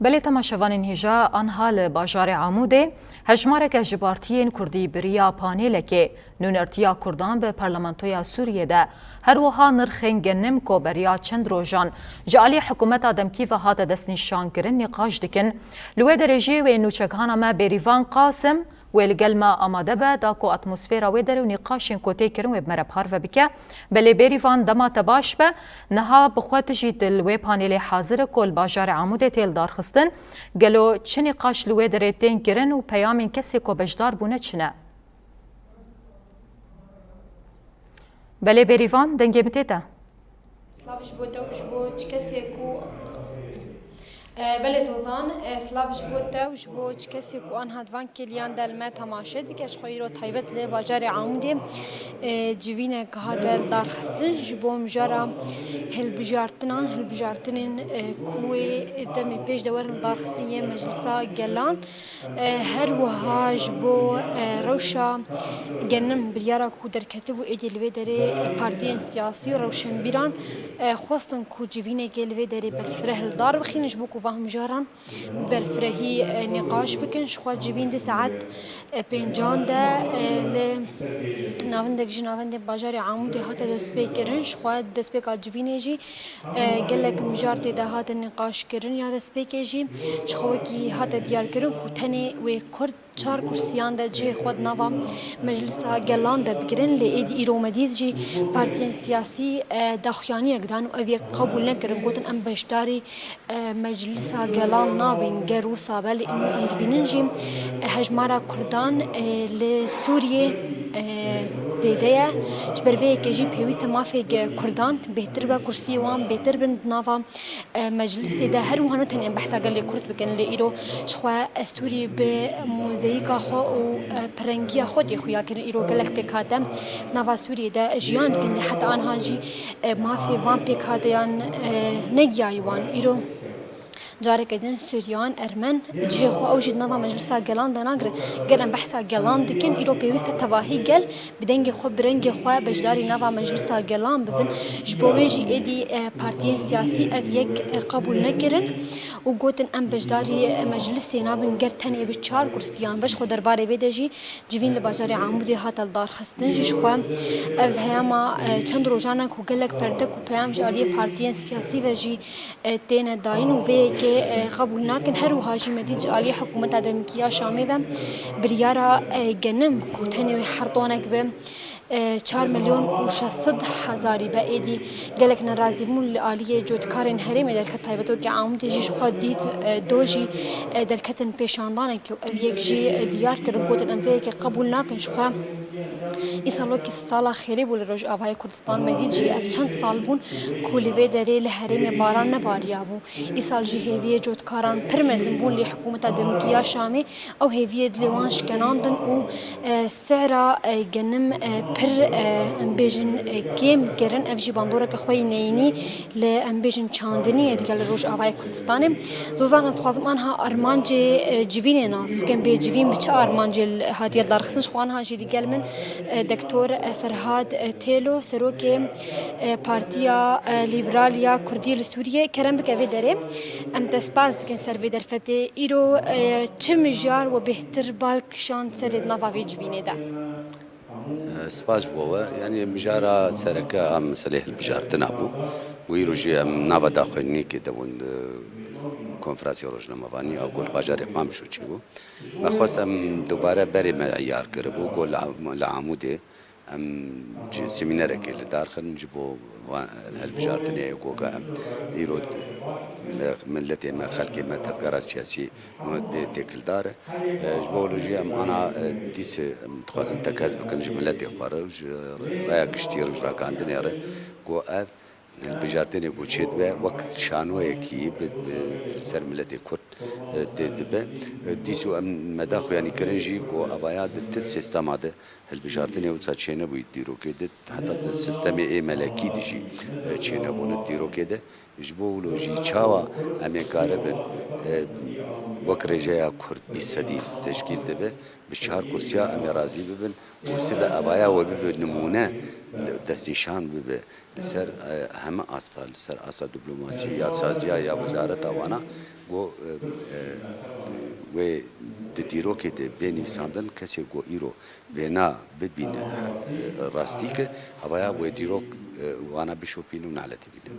بله تماشاوانین هجا آنها لباجار عموده هجمارک جبارتیین کردی بریا پانیل که نونرتیا کردان به پارلمانتویا سوریه ده هر وها نرخین گنم کو بریا چند روزان جالی حکومت آدمکی و هات دست نشان کرن نقاش دکن لوی درجه و نوچگان ما بریوان قاسم والقلما آماده به داکو اتمسفیرا ویدر و نقاشین کوتی کرن و بمرب حرف بکه بله بریوان دما تباش به نها بخوات جید الوی پانیل حاضر کل باجار عموده تیل دارخستن گلو چه نقاش لوی درتین کرن و پیامین کسی کو بجدار بونه چنه بله بریوان دنگه متیتا سلاوش بو کسی کو بله توزان سلاوش بوده وش بو کسی کو آن هدوان کلیان دل ما تماشا دیگش خوی رو تایبت لی باجار عمودی جوینه که هدل دارخستن جبوم جارم هل بجارتنین کوی دمی پیش دورن دارخستنی مجلسا گلان هر وهاج بو روشا جنم بریارا کو در کتبو ایدلوی داره پارتین سیاسی روشن بیران خواستن کو جوینه گلوی داره بالفره دار بخینش بو کو فهم جاران بالفرهی نقاش بکن شخوا جوین دی ساعت پنجان ده ل ناوندك جي ناوند باجار عمودي هات دسبي كرن شخوا دسبي كا جويني جي قالك مجارتي ده هات النقاش كرن يا دسبي كي شخوا كي هات ديار كرن كوتني وكرد چار کرسیان ده جه خود نوا مجلس ها گلان ده بگرن لیدی ایرو مدید جی پارتیان سیاسی دخیانی اقدان و اوی قبول نکرن گوتن ام بشداری مجلس ها گلان نابین گرو سابل انو ام دبینن جی هجمارا کردان لسوریه زیده جبروی که جی پیوست مافی کردان بهتر با کرسی وان بهتر بند نوا مجلس ده هر وهانه تنین بحثا گلی کرد بکن لیرو شخوا سوری به زیکا خو و پرنگی خود خویا کردن ایرو گلخ بکادم نوا سوری ده جیان کنی حتی آنها جی مافی وان بکادیان نگیایوان ایرو جاره کدن سوریان ارمن جه خو اوجد نظام مجلس گلان دناگر گرن بحثا گلان دکن ایرو پیوست تواهی گل بدنگ خو برنگ خو بجداری نظام مجلس گلان ببن جبویجی ایدی پارتی سیاسی اف یک قبول نکرن و گوتن ام بجداری مجلس نابن گرتنی به چهار کرسیان بش خو درباره بدجی جوین لباجار عمودی هات الدار خستن جش خو اف هما چند روزانه کو گلک پردک و پیام جالی پارتی سیاسی و جی تین داین و وی قبول ناکن هر وهاجی مديج علی حکومت آدمکیا شامی بم بریارا گنم کوتنی حرطانک بم 4 مليون و 600 هزاری به ایدی گلک ناراضی مول عالیه جودکارن هرم در کتایبتو که عمودی جیش خود دید دوجی در کتن پیشاندانه که یک جی دیار کردن گوتن ام که قبول ناکن شخوا ایسالو که سالا خیلی بول روز آبای کردستان مدید جی اف چند سال بون کولیوی داره لحرم باران نباریا بو ایسال جی هیوی جودکاران پرمزن بون لی حکومت دمکیا شامی او هیوی دلیوانش کناندن و سعرا گنم پر امبیجن کم کرن افجی باندورا که خوی نینی ل امبیجن چاندنی دیگر روز آبای کردستان زوزان از خوازم آنها آرمانج جوین ناصر کن به جوین بچه آرمانج هادی دارخسنش خوانها جی دیگر من دکتور فرهاد تیلو سروک پارتیا لیبرالیا کردی سوریه کرم بکوی داره ام تسپاس کن سروی در فته ایرو چه مجار و بهتر بالکشان سرد نواوی جوینه ده سپاس بوه يعني مجارة سركة أم مسألة المجار تنابو ويروجي أم نافا داخلني كده وند کنفرانسی روزنامه مفانی او گل باجر اقام شو چیو و خواست ام دوباره بری معیار کربو گل لعموده ام سمینار که لدارخن جبو هالبجارتني كوكا يرود ملتي ما خلقي ما تفكيرات سياسي بتكل دار جبولوجيا انا ديس تخازن تكاز بكن جملتي خارج رايا كشتير وجرا كاندنير كو اف البجارتني بوشيد به وقت شانو يكي بسر ملتي كرد دبه ديسو مداخو يعني كرنجي كو افايا دت سيستم هذا البجارتني وتشينا بيديرو كده حتى السيستم اي ملكي ديجي تشينا بون ديرو كده جبولوجي تشاوا امي كاربن وەک ڕێژەیە کورد 20 سەدی تشکیل دەبێ بە 4 کورسیا ئەمێ رازی ببن وسە لە ئەڤایەوە ببێت نمونە دەستنیشان ببێ لەسەر هەمە ئاستا لەسەر ئاستا دیپلۆماسی یا سازیە یا وەزارەت ئەوانە بۆ وێ دیرۆکێ دێ بێنویساندن کەسێک گۆ ئیرۆ وێنا ببینە ڕاستی کە ئەوەیە وێ دیرۆک وانە بشۆپین و نالەتی بینن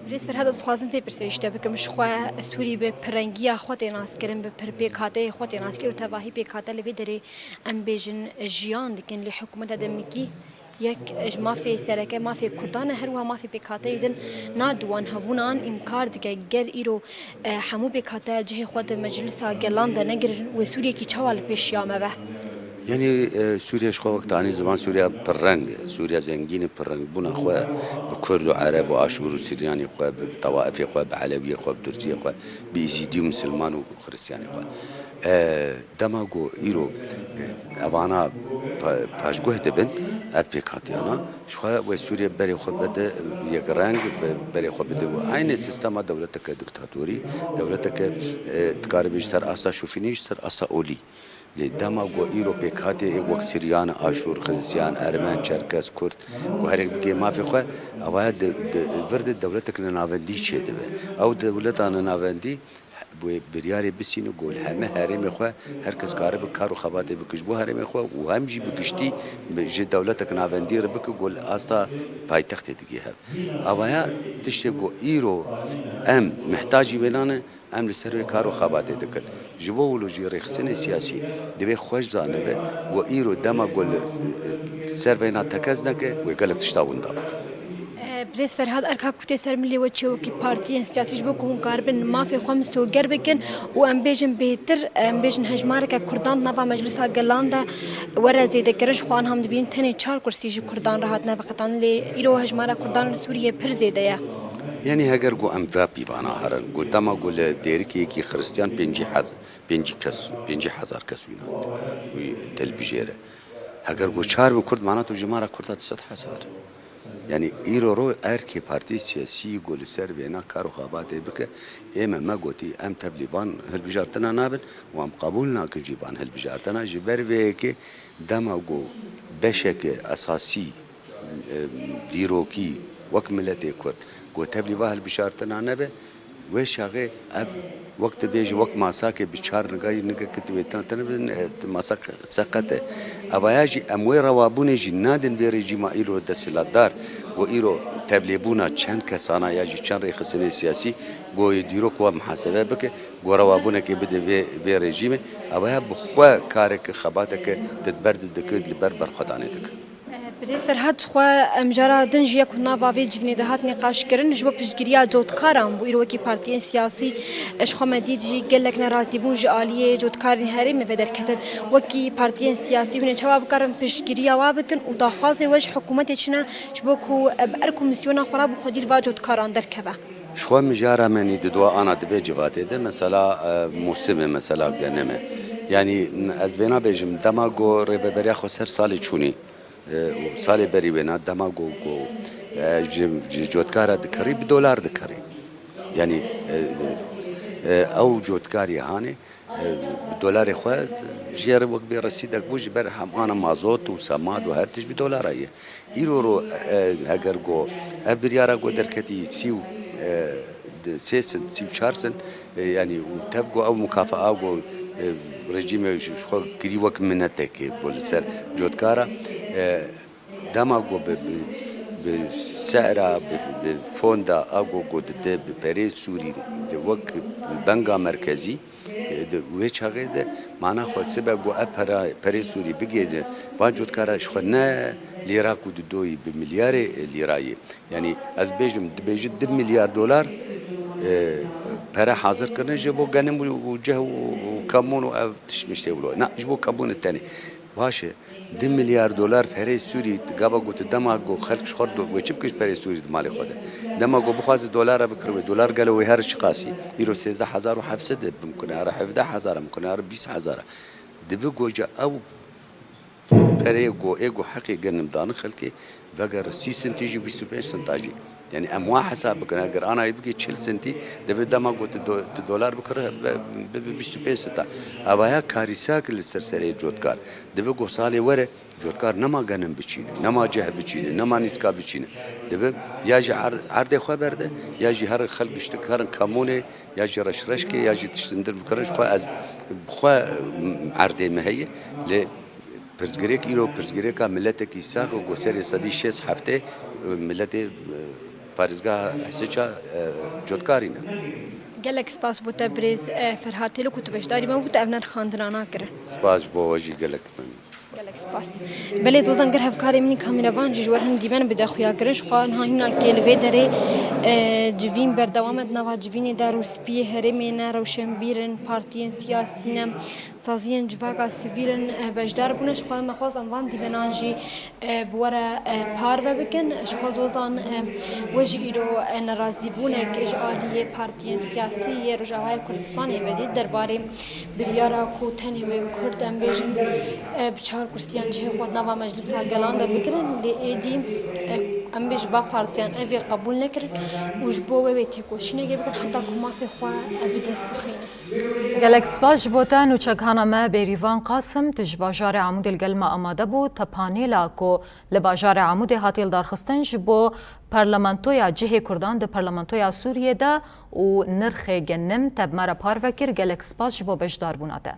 برێز فەرهاد دەخوازم پێ پرسیشتە بکەم شخوا سووری بە پرەنگیە خۆتێ ناسکردن بە پێکاتەیە خۆتێ ناسکرد و تەواهی پێکاتە لەوێ دەرێ ئەم بێژن ژیان دکن لە حکوومەتە دەمێکی یەک مافێ سەرەکە مافێ کوردانە هەروە مافێ پێکاتەی دن نادوان هەبوونان ئینکار دکە گەر ئیرۆ هەموو پێکاتە جهێ خۆتە مەجلیسا گەڵاندە نەگرن وێ سووریەکی چاوا لە پێشیامەوە يعني سوريا شخوا وقت عني زمان سوريا برنج سوريا زنجين برنج بنا خوا بكرد وعرب وعاشور وسرياني خوا بطوائف خوا بعلوية خوا بدرجية خوا بيزيدي ومسلمان وخريستياني خوا دماغو إيرو أوانا باش دبن أبيكاتي أنا شخوا وسوريا بري خوا بده يقرنج بري خوا بده عين السيستم دولتك دكتاتوري دولتك تقاربيشتر أسا شوفينيشتر أسا أولي دماغو إيرو بيكاتي وقت سريان عاشور خريستيان أرمان چركس كرد وهرك بكي ما في خوا أوها فرد دولتك ننافندي شيء دبه أو دولتنا ننافندي برياري بسينو قول همه هرم خوا هركس كارب كارو خباته بكشبو هرم خوا وهمجي بكشتي جي دولتك نافندي ربك قول أستا بايتخت دقيها أوها تشتغو إيرو أم محتاجي بنانه ام لسر کارو خباته دکن جبو ولوجی رخصتن سیاسی دوی خوش زانه به و ایرو دما گل سروینا تکز نکه و گلک تشتاون دابک بريس فرهاد أركا كوتي سر ملي وتشوكي بارتي سياسي جبوك هون كاربن ما في خمس وقربكن وأم بيجن بيتر أم بيجن هجمارك كردان نبا مجلسها قلاندا ورا زيد كرش خوان هم دبين تاني 4 كرسي جي كردان راحتنا بقطان لي إيرو هجمارا كردان لسوريا بر زيدايا يعني هجر جو أم فابي وانا هرن قدام أقول ديركي كي خريستيان بينجي حزار كسوينا وتلبيجيره هجر جو 4 كرد معناته جمارة كردات 100 حزار يعني إيرو رو أركي بارتي سياسي يقول سر بينا كارو خاباتي بك إما ما قوتي أم تبليفان هالبجارتنا نابن وأم قبولنا كجيبان هالبجارتنا جبر فيك دماغو بشك أساسي ديروكي وكملتي كرد قو تبليفا هالبجارتنا نابن وشاغي أف وقت بيجي وقت ماساك بشار نقاي كتبتنا تنبن ماساك سقطه أواياجي أموي روابون جنادن بيرجي ما إيرو دسلادار وإيرو تبليبونا چند كسانا ياجي چند رئيسين سياسي گو يديرو كوا محاسبة بك گو روابون كي بده في رجيم أوايا بخوا كارك خباتك تتبرد دكد لبربر خدانتك بريس فرهاد خوا امجارا دنجيا كنا باوي جبني دهات نقاش كرن جوا بجگريا جوتكارام بو ايروكي بارتيين سياسي اشخو مديد جي قالك نرازي بون جاليه جوتكارين هرم بدركتن وكي بارتيين سياسي ون جواب كرم بجگريا وابكن وداخازي وج حكومتنا جبوكو بأر كوميسيون خراب خدير وا جوتكاران دركبه شخوا مجارا مني ددوا انا دفي جواتي ده مثلا موسم مثلا جنمه يعني ازبينا بيجم دماغو ريبريا خو سر سالي چوني سال بری بنا دماغو کو جوتکار دکری $1 دکری یعنی او جوتکاری هانه $1 خو جیر وقت به رسیدک بوج بر همانا مازوت و سماد و هر تش $1 ایه ایرو اگر گو ابریارا گو درکتی سیو سیسن سیو چارسن یعنی تفگو او مکافأه گو رژیم شخو گری وقت منته که بولسر جوتکارا دماغو بسعره بفوندا اگو گود ده بپری سوری ده وقت بنگا مرکزی ده ویچ هاگه ده معنا خود سبب گو اپرا پری سوری بگیره وان جوتکارش خود نه لیرا کود دوی بملیار لیرایی یعنی از بیجم $2 میلیارد para hazır kırın jebo ganem وجه وكمون وتشمشتي ولو نا جبو كمون الثاني واشه $2 مليار فري سوري قبا قلت دماغو خلق شخرد وچبكش فري سوري مالي خده دماغو بخواز $1 بكره $1 قالوا هر شقاسي يرو 13700 ممكن اره 17000 ممكن اره 20000 دبي جا او آخره اگو حقی گنم دان خلکی وگر 30 سنتی جی 25 سنتاجی يعني اموا حساب بكنا اگر انا يبقي 40 سنتي دبي دما قلت دولار بكره ب 25 سنتا اوايا كاريسا كل سرسري جوتكار دبي غوسالي وره جوتكار نما غنم بچينه نما جه بچينه نما نسكا بچينه دبي ياجي عرض خبر ده ياجي هر خلق اشتك هر كمونه ياجي رشرشكي ياجي تشتندر بكرش خو از خو عرض مهيه ل پرزگریک ایرو پرزگریکا ملت کی ساق و گسری صدی 6 هفته ملت پارزگاه حسچا جوتکارینه گلک سپاس بو تبریز فرهاتی لو کتبش داری ما بو تفنن خاندرانا کرد سپاس بو وجی گلک من گلک سپاس بله توزن گر هفکاری منی کامیروان جوار هم دیوان بده خویا کرش خوان ها هینا کلوه داره جوین بردوامد نوا جوینی در روسپی هرمین روشنبیرن پارتیین سیاسین سازین جواگا سیویرن بجدار بونش خوان مخواز انوان دیوانجی بوره پار و بکن شخواز وزان وجی ایرو نرازی بونه که اجعالی پارتیین سیاسی رجاوای کردستانی بدید درباره بریارا کو تنی و کردن بیجن بچار کرسیان جه خود نوا مجلس گلان ده بکرن لی ایدی ام بیج با پارتیان اوی قبول نکرن وجبو و تیکوشینه بکن حتی کما فی خواه ابی دست بخینه گلک سپاس بوتن و چگهانا ما بیریوان قاسم تج باجار عمود الگلمه آماده بود تا پانیلا کو لباجار عمود هاتیل دارخستن جبو پارلمانتویا جه کردان ده پارلمانتویا سوریه ده و نرخ گنم تب مرا پاروکر گلک سپاس جبو بجدار بوناده